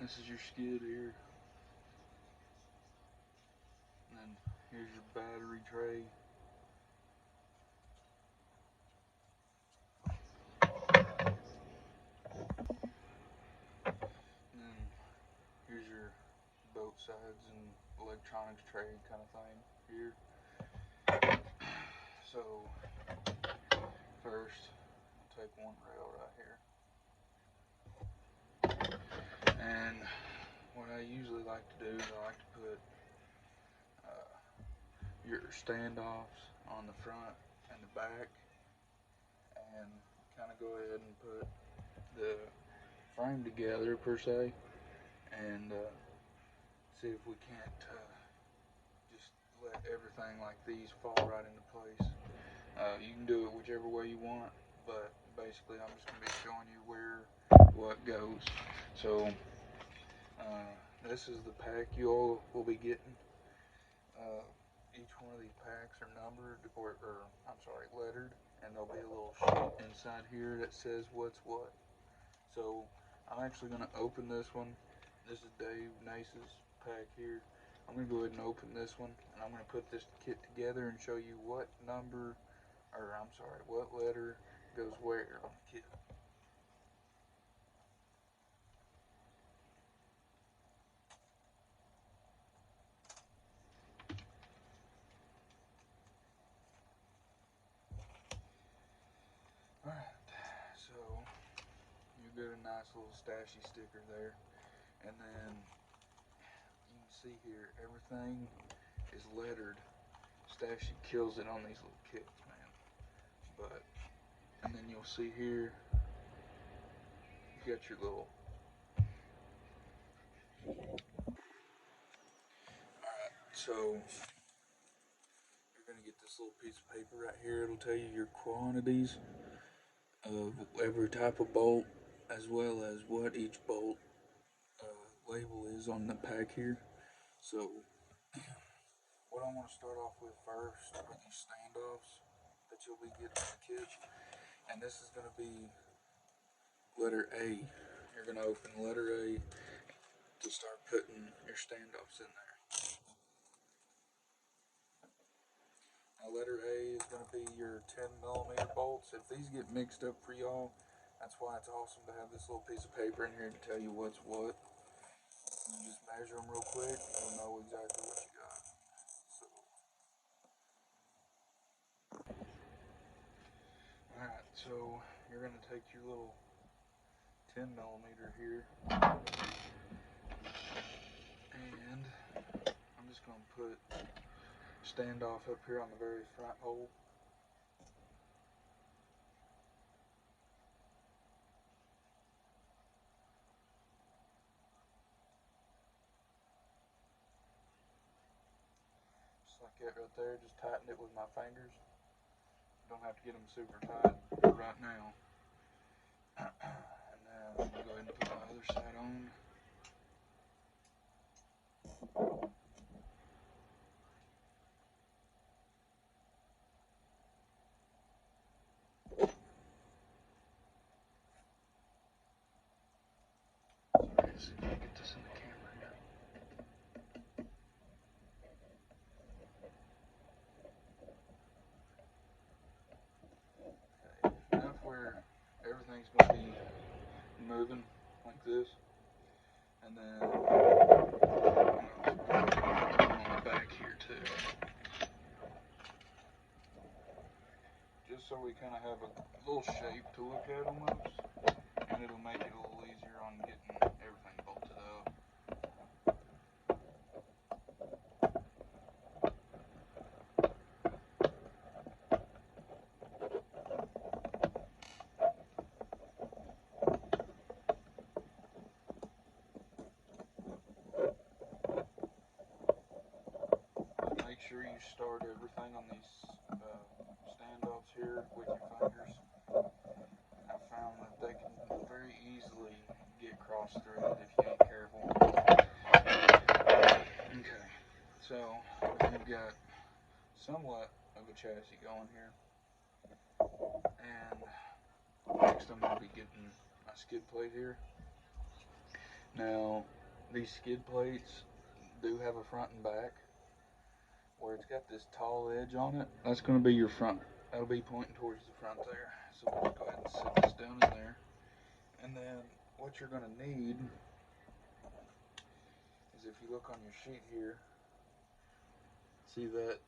This is your skid here. And then here's your battery tray. And then here's your boat sides and electronics tray kind of thing here. So first, I'll take one rail right here. And what I usually like to do is I like to put your standoffs on the front and the back, and kind of go ahead and put the frame together per se, and see if we can't just let everything like these fall right into place. You can do it whichever way you want, but basically I'm just going to be showing you what goes. So this is the pack you all will be getting. Each one of these packs are numbered, or I'm sorry, lettered, and there'll be a little sheet inside here that says what's what. So I'm actually going to open this one. This is Dave Nace's pack here. I'm going to go ahead and open this one, and I'm going to put this kit together and show you what number, or I'm sorry, what letter goes where on the kit. Alright, so you get a nice little stashy sticker there, and then you can see here everything is lettered. Stashy kills it on these little kits, man. But, and then you'll see here, you got your little. Alright, so you're gonna get this little piece of paper right here. It'll tell you your quantities of every type of bolt, as well as what each bolt label is on the pack here. So what I want to start off with first are these standoffs that you'll be getting in the kit, and this is going to be letter A. You're going to open letter A to start putting your standoffs in there. Now letter A is going to be your 10mm bolts. If these get mixed up for y'all, that's why it's awesome to have this little piece of paper in here to tell you what's what. You just measure them real quick, and you'll know exactly what you got. So, alright, so you're going to take your little 10mm here, and I'm just going to put standoff up here on the very front hole. Just like that right there. Just tighten it with my fingers. Don't have to get them super tight for right now. And then I'm going to go ahead and put my other side on. Let's see if I can get this in the camera here. Okay, now where everything's going to be moving like this, and then on the back here too. Just so we kind of have a little shape to look at almost, and it'll make it a little easier on getting everything bolted up. Make sure you start everything on these standoffs here with your fingers. I found that they can very easily get cross-threaded if you ain't careful. Okay, so we've got somewhat of a chassis going here, and next I'm going to be getting my skid plate here, Now, these skid plates do have a front and back. Where it's got this tall edge on it, that's going to be your front. That'll be pointing towards the front there. So we'll go ahead and set this down in there. And then what you're going to need is, if you look on your sheet here, see that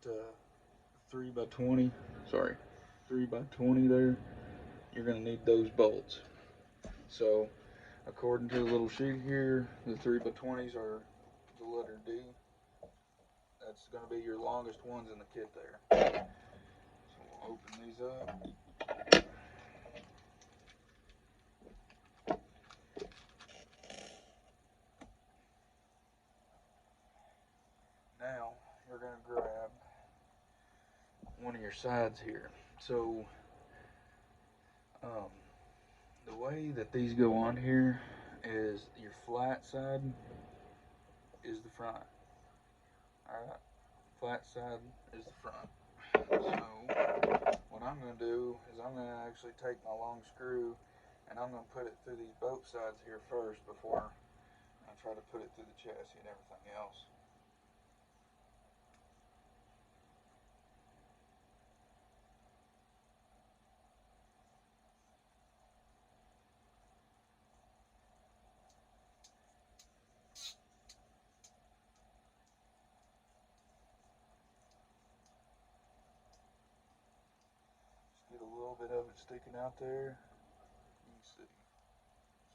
3x20, sorry, 3x20 there, you're going to need those bolts. So according to the little sheet here, the 3x20s are the letter D. That's going to be your longest ones in the kit there. So we'll open these up. Now you're going to grab one of your sides here. So the way that these go on here is your flat side is the front. Alright, flat side is the front. So what I'm going to do is I'm going to actually take my long screw and I'm going to put it through these both sides here first before I try to put it through the chassis and everything else. Get a little bit of it sticking out there. You can see.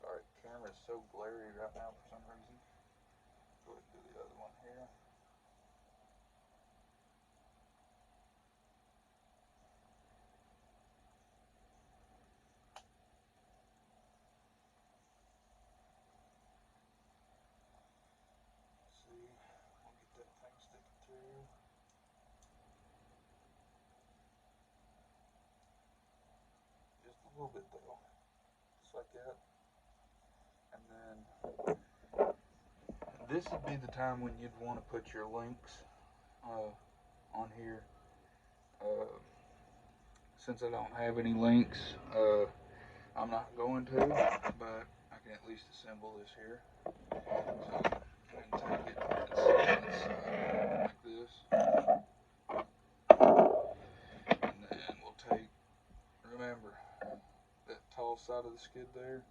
Sorry, the camera's so blurry right now for some reason. Go ahead and do the other one here. See, we'll get that thing sticking through. Just a little bit though. Just like that. And then this would be the time when you'd want to put your links on here. Since I don't have any links, I'm not going to, but I can at least assemble this here. So I'm going to take it and set it like this. And then we'll take, remember, that tall side of the skid there,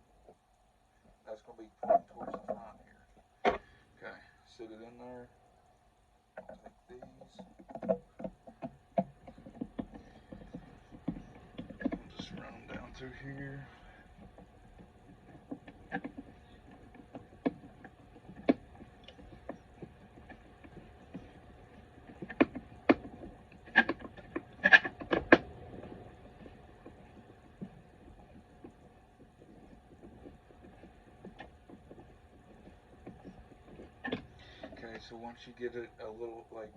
that's going to be pointing towards the front here. Okay, sit it in there. I'll take these. We'll just run them down through here. Okay, so once you get it a little, like,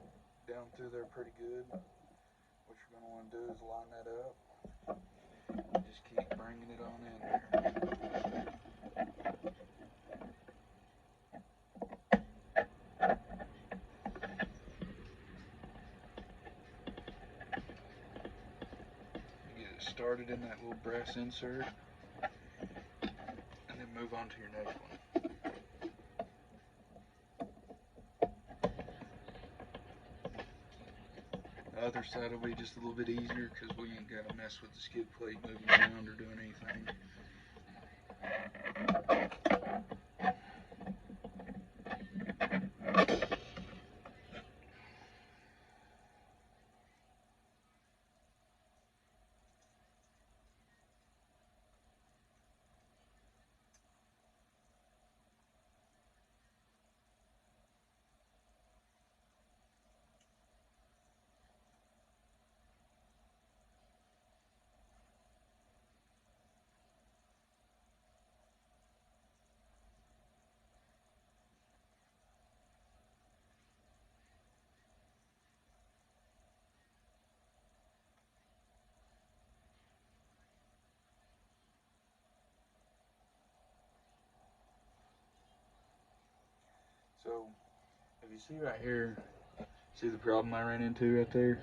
down through there pretty good, what you're going to want to do is line that up. Just keep bringing it on in there. Get it started in that little brass insert, and then move on to your next one. The other side will be just a little bit easier because we ain't got to mess with the skid plate moving around or doing anything. So, if you see right here, see the problem I ran into right there?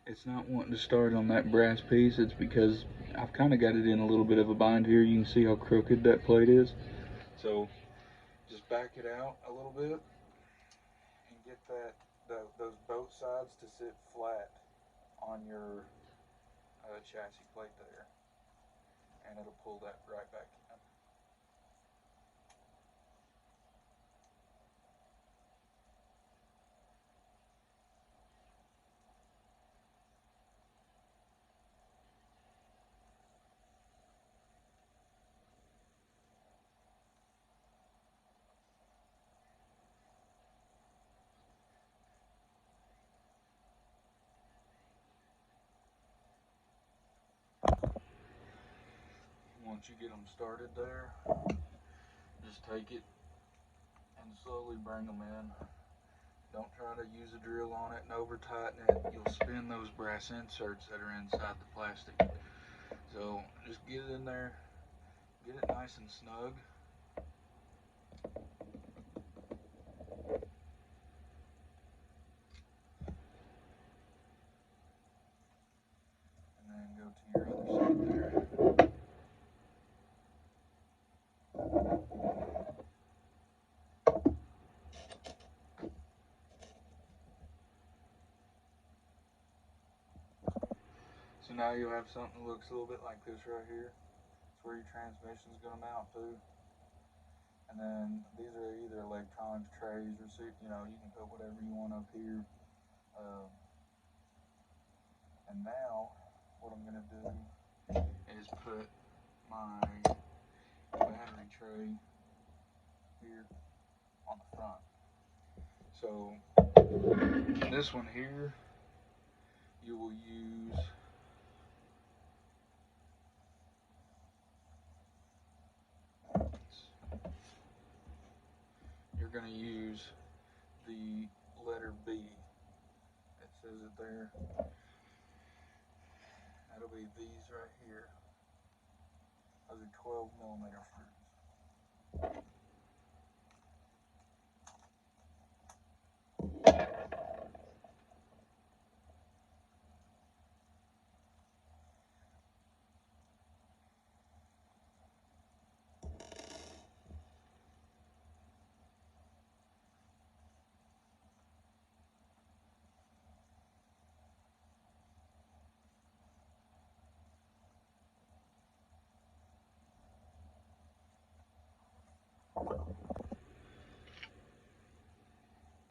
It's not wanting to start on that brass piece. It's because I've kind of got it in a little bit of a bind here. You can see how crooked that plate is. So just back it out a little bit and get those both sides to sit flat on your chassis plate there, and it'll pull that right back in. Once you get them started there, just take it and slowly bring them in. Don't try to use a drill on it and over tighten it. You'll spin those brass inserts that are inside the plastic. So just get it in there, get it nice and snug. And then go to your other side there. So now you'll have something that looks a little bit like this right here. It's where your transmission is going to mount to. And then these are either electronics trays or, you know, you can put whatever you want up here. And now what I'm going to do is put my battery tray here on the front. So this one here, you will use the letter B. It says it there. That'll be these right here. Those are 12mm screws.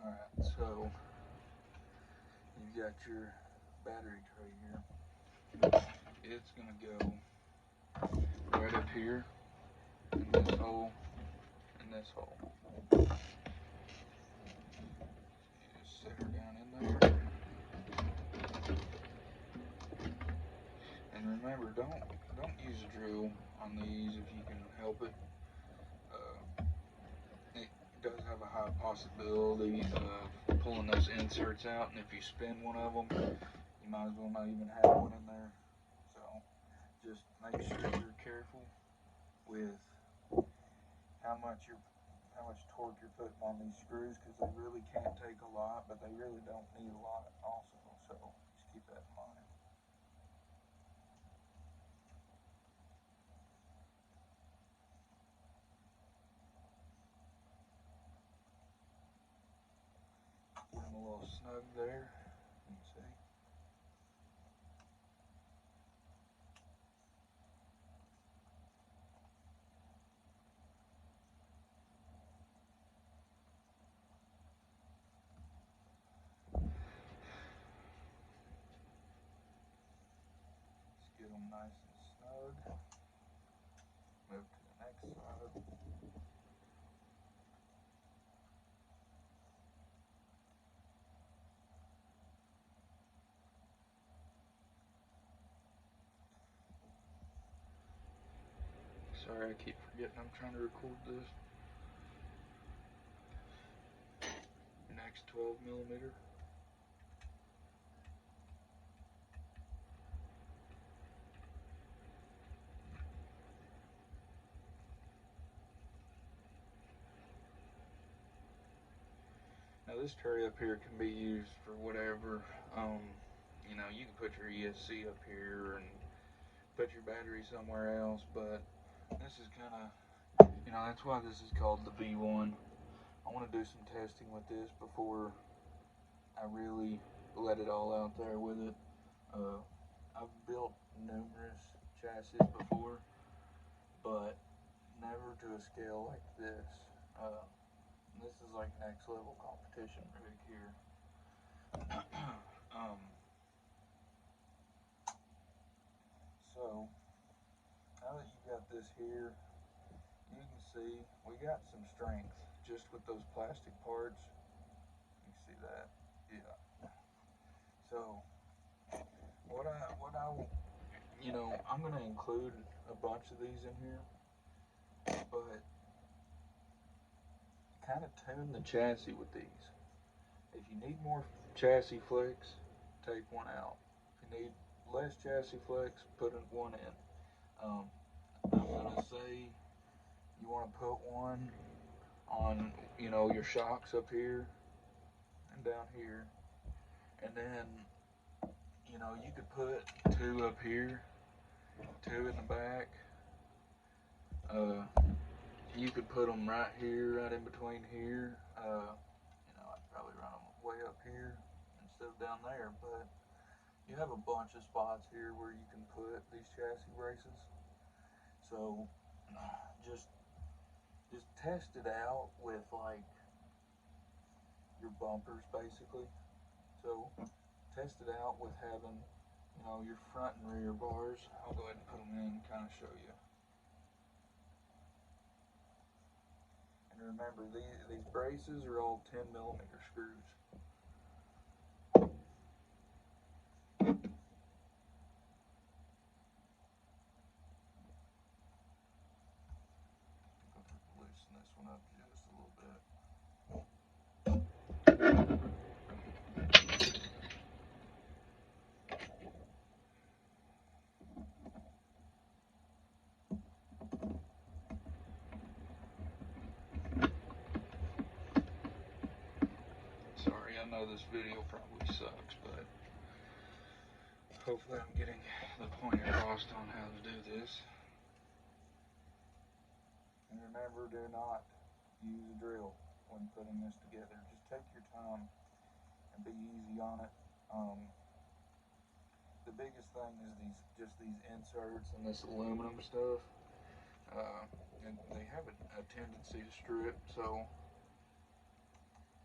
Alright, so you've got your battery tray here. It's going to go right up here in this hole and this hole. You just set her down in there. And remember, don't use a drill on these if you can help it. It does have a high possibility of pulling those inserts out, and if you spin one of them, you might as well not even have one in there. So just make sure you're careful with how much torque you're putting on these screws, because they really can't take a lot, but they really don't need a lot also. So just keep that in mind. Get them a little snug there. You can see. Just get them nice and snug. Move to the next side. Sorry, I keep forgetting I'm trying to record this. Next 12mm. Now this tray up here can be used for whatever. You know, you can put your ESC up here and put your battery somewhere else, but this is kind of you know, that's why this is called the V1. I want to do some testing with this before I really let it all out there with it. I've built numerous chassis before, but never to a scale like this. This is like next level competition rig here. So now that you got this here, you can see we got some strength just with those plastic parts. You see that? Yeah. So what I you know, I'm gonna include a bunch of these in here, but kind of tune the chassis with these. If you need more chassis flex, take one out. If you need less chassis flex, put one in. I'm gonna say you want to put one on, you know, your shocks up here and down here, and then, you know, you could put two up here, two in the back. You could put them right here, right in between here. You know, I'd probably run them way up here instead of down there, but you have a bunch of spots here where you can put these chassis braces. So just test it out with like your bumpers basically. So test it out with having, you know, your front and rear bars. I'll go ahead and put them in and kind of show you. And remember, these braces are all 10mm screws. Loosen this one up just a little bit. Sorry, I know this video probably sucks, but hopefully I'm getting the point across on how to do this. And remember, do not use a drill when putting this together. Just take your time and be easy on it. The biggest thing is these inserts and this aluminum stuff. And they have a tendency to strip, so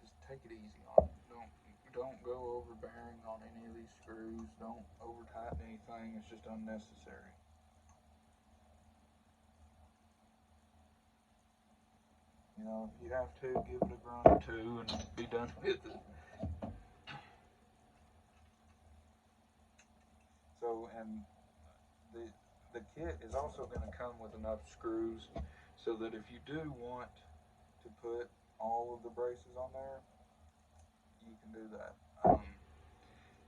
just take it easy on it. Don't go overbearing on any of these screws. Don't over tighten anything. It's just unnecessary. You know, if you have to, give it a grunt or two and be done with it. So, and the kit is also going to come with enough screws so that if you do want to put all of the braces on there, you can do that.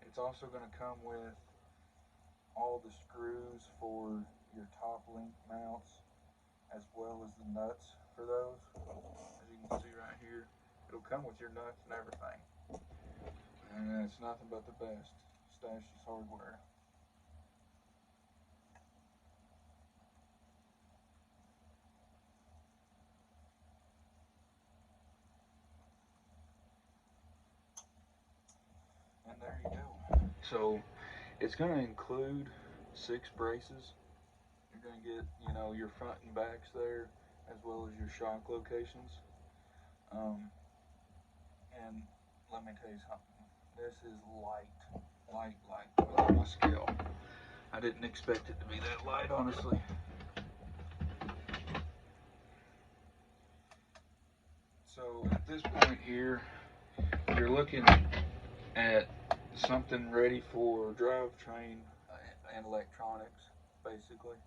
It's also going to come with all the screws for your top link mounts, as well as the nuts for those. As you can see right here, it'll come with your nuts and everything. And it's nothing but the best. Stash's Hardware. And there you go. So it's going to include 6 braces. You're going to get, you know, your front and backs there, as well as your shock locations. And let me tell you something. This is light on my scale. I didn't expect it to be that light, honestly. So at this point here, you're looking at something ready for drivetrain and electronics, basically.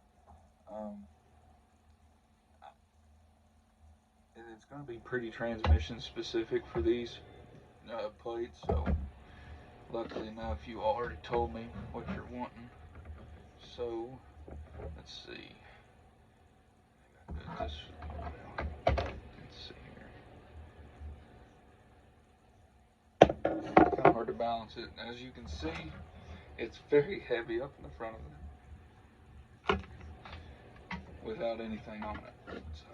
It's going to be pretty transmission specific for these plates, so luckily enough you already told me what you're wanting. So let's see. Let's see here. Kind of hard to balance it. As you can see, it's very heavy up in the front of it without anything on it. So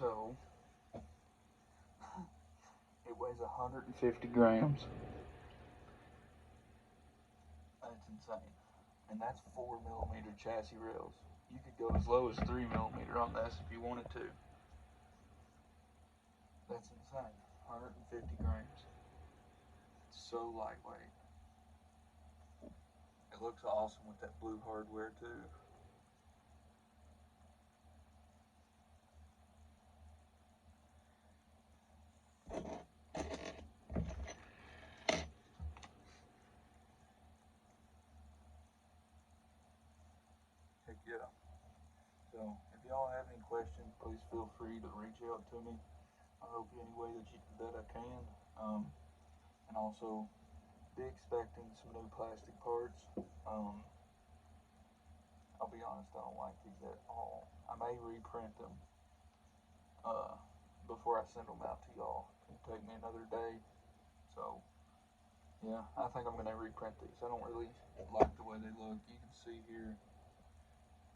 So it weighs 150 grams. That's insane. And that's 4mm chassis rails. You could go as low as 3mm on this if you wanted to. That's insane. 150 grams. It's so lightweight. It looks awesome with that blue hardware too. Heck yeah. So if y'all have any questions, please feel free to reach out to me. I hope any way that I can. And also be expecting some new plastic parts. I'll be honest, I don't like these at all. I may reprint them before I send them out to y'all. It'll take me another day. So yeah, I think I'm gonna reprint these. I don't really like the way they look. You can see here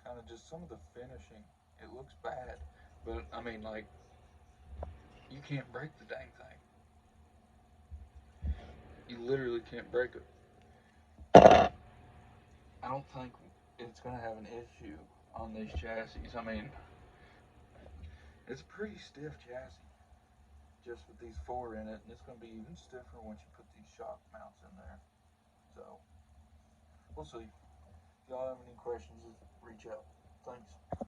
kind of just some of the finishing. It looks bad, but I mean, like, you can't break the dang thing. You literally can't break it. I don't think it's gonna have an issue on these chassis. I mean, it's a pretty stiff chassis just with these 4 in it, and it's gonna be even stiffer once you put these shock mounts in there. So we'll see. If y'all have any questions, reach out. Thanks.